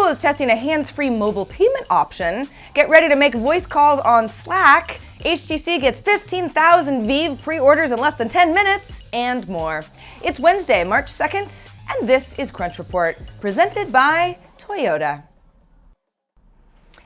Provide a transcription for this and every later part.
Google is testing a hands-free mobile payment option. Get ready to make voice calls on Slack. HTC gets 15,000 Vive pre-orders in less than 10 minutes, and more. It's Wednesday, March 2nd, and this is Crunch Report, presented by Toyota.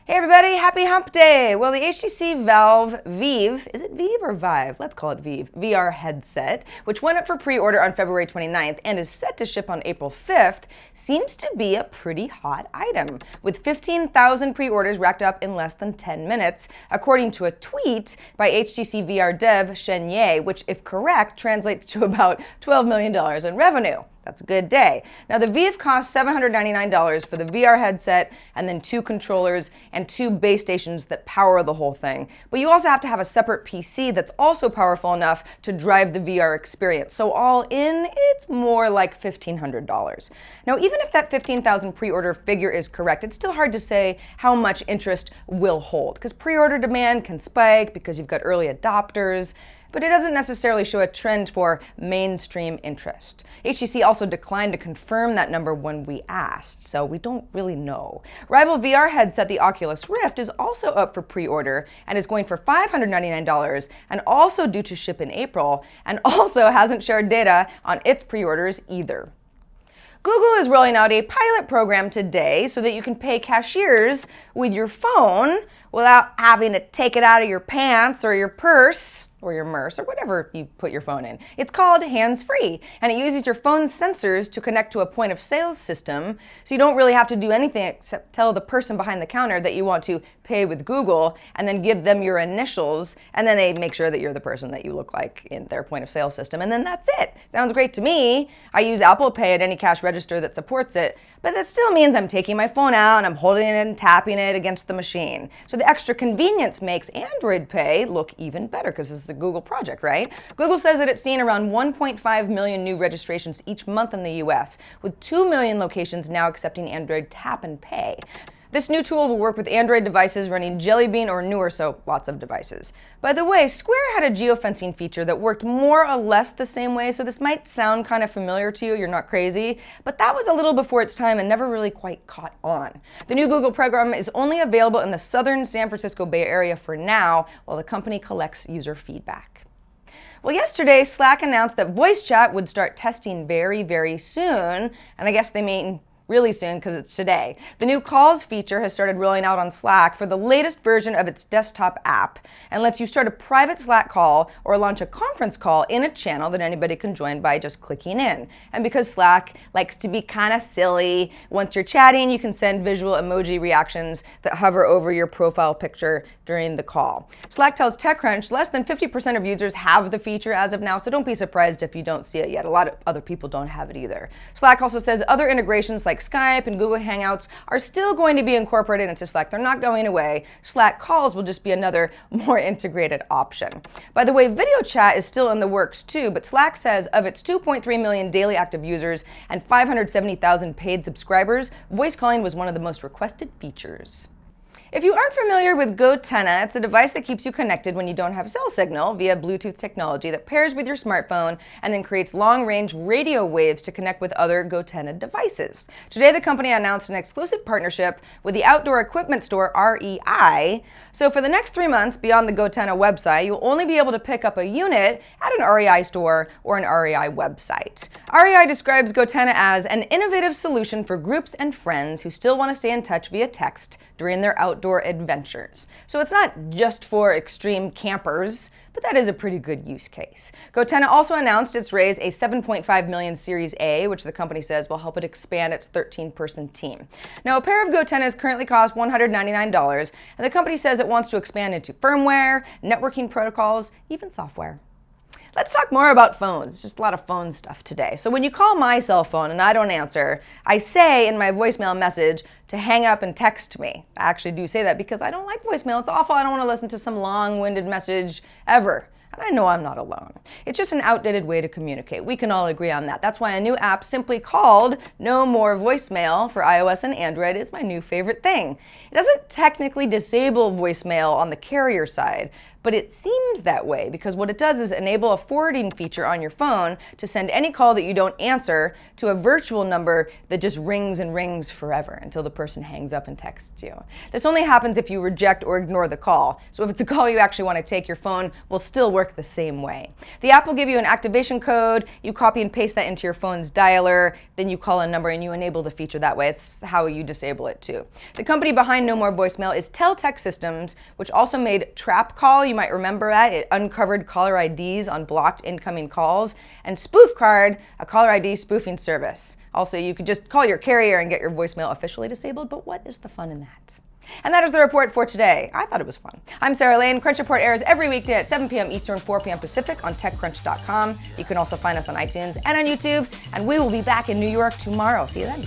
Hey everybody, happy hump day! Well, the HTC Vive, is it Vive or Vive? Let's call it Vive, VR headset, which went up for pre-order on February 29th and is set to ship on April 5th, seems to be a pretty hot item, with 15,000 pre-orders racked up in less than 10 minutes, according to a tweet by HTC VR dev Shen Ye, which, if correct, translates to about $12 million in revenue. That's a good day. Now, the Vive costs $799 for the VR headset and then 2 controllers and 2 base stations that power the whole thing. But you also have to have a separate PC that's also powerful enough to drive the VR experience. So all in, it's more like $1,500. Now, even if that 15,000 pre-order figure is correct, it's still hard to say how much interest will hold, because pre-order demand can spike because you've got early adopters, but it doesn't necessarily show a trend for mainstream interest. HTC also declined to confirm that number when we asked, so we don't really know. Rival VR headset, the Oculus Rift, is also up for pre-order and is going for $599 and also due to ship in April, and also hasn't shared data on its pre-orders either. Google is rolling out a pilot program today so that you can pay cashiers with your phone without having to take it out of your pants or your purse or your MERS or whatever you put your phone in. It's called HandsFree, and it uses your phone's sensors to connect to a point of sales system, so you don't really have to do anything except tell the person behind the counter that you want to pay with Google and then give them your initials, and then they make sure that you're the person that you look like in their point of sale system, and then that's it. Sounds great to me. I use Apple Pay at any cash register that supports it, but that still means I'm taking my phone out and I'm holding it and tapping it against the machine. So the extra convenience makes Android Pay look even better, because this is a Google project, right? Google says that it's seen around 1.5 million new registrations each month in the US, with 2 million locations now accepting Android Tap and Pay. This new tool will work with Android devices running Jelly Bean or newer, so lots of devices. By the way, Square had a geofencing feature that worked more or less the same way, so this might sound kind of familiar to you, you're not crazy, but that was a little before its time and never really quite caught on. The new Google program is only available in the southern San Francisco Bay Area for now, while the company collects user feedback. Well, yesterday, Slack announced that voice chat would start testing very, very soon, and I guess they mean really soon because it's today. The new calls feature has started rolling out on Slack for the latest version of its desktop app and lets you start a private Slack call or launch a conference call in a channel that anybody can join by just clicking in. And because Slack likes to be kind of silly, once you're chatting, you can send visual emoji reactions that hover over your profile picture during the call. Slack tells TechCrunch less than 50% of users have the feature as of now, so don't be surprised if you don't see it yet. A lot of other people don't have it either. Slack also says other integrations like Skype and Google Hangouts are still going to be incorporated into Slack. They're not going away. Slack calls will just be another more integrated option. By the way, video chat is still in the works too, but Slack says of its 2.3 million daily active users and 570,000 paid subscribers, voice calling was one of the most requested features. If you aren't familiar with GoTenna, it's a device that keeps you connected when you don't have cell signal via Bluetooth technology that pairs with your smartphone and then creates long-range radio waves to connect with other GoTenna devices. Today, the company announced an exclusive partnership with the outdoor equipment store REI. So for the next 3 months, beyond the GoTenna website, you'll only be able to pick up a unit at an REI store or an REI website. REI describes GoTenna as an innovative solution for groups and friends who still want to stay in touch via text during their outdoor adventures. So it's not just for extreme campers, but that is a pretty good use case. GoTenna also announced it's raised a $7.5 million Series A, which the company says will help it expand its 13-person team. Now, a pair of GoTennas currently cost $199, and the company says it wants to expand into firmware, networking protocols, even software. Let's talk more about phones. Just a lot of phone stuff today. So when you call my cell phone and I don't answer, I say in my voicemail message to hang up and text me. I actually do say that because I don't like voicemail. It's awful. I don't want to listen to some long-winded message ever. And I know I'm not alone. It's just an outdated way to communicate. We can all agree on that. That's why a new app simply called No More Voicemail for iOS and Android is my new favorite thing. It doesn't technically disable voicemail on the carrier side, But it seems that way because what it does is enable a forwarding feature on your phone to send any call that you don't answer to a virtual number that just rings and rings forever until the person hangs up and texts you. This only happens if you reject or ignore the call. So if it's a call you actually want to take, your phone will still work the same way. The app will give you an activation code, you copy and paste that into your phone's dialer, then you call a number and you enable the feature that way. It's how you disable it too. The company behind No More Voicemail is Tech Systems, which also made Trap Call. You might remember that. It uncovered caller IDs on blocked incoming calls. And Spoof Card, a caller ID spoofing service. Also, you could just call your carrier and get your voicemail officially disabled, but what is the fun in that? And that is the report for today. I thought it was fun. I'm Sarah Lane. Crunch Report airs every weekday at 7 p.m. Eastern, 4 p.m. Pacific on TechCrunch.com. You can also find us on iTunes and on YouTube. And we will be back in New York tomorrow. See you then.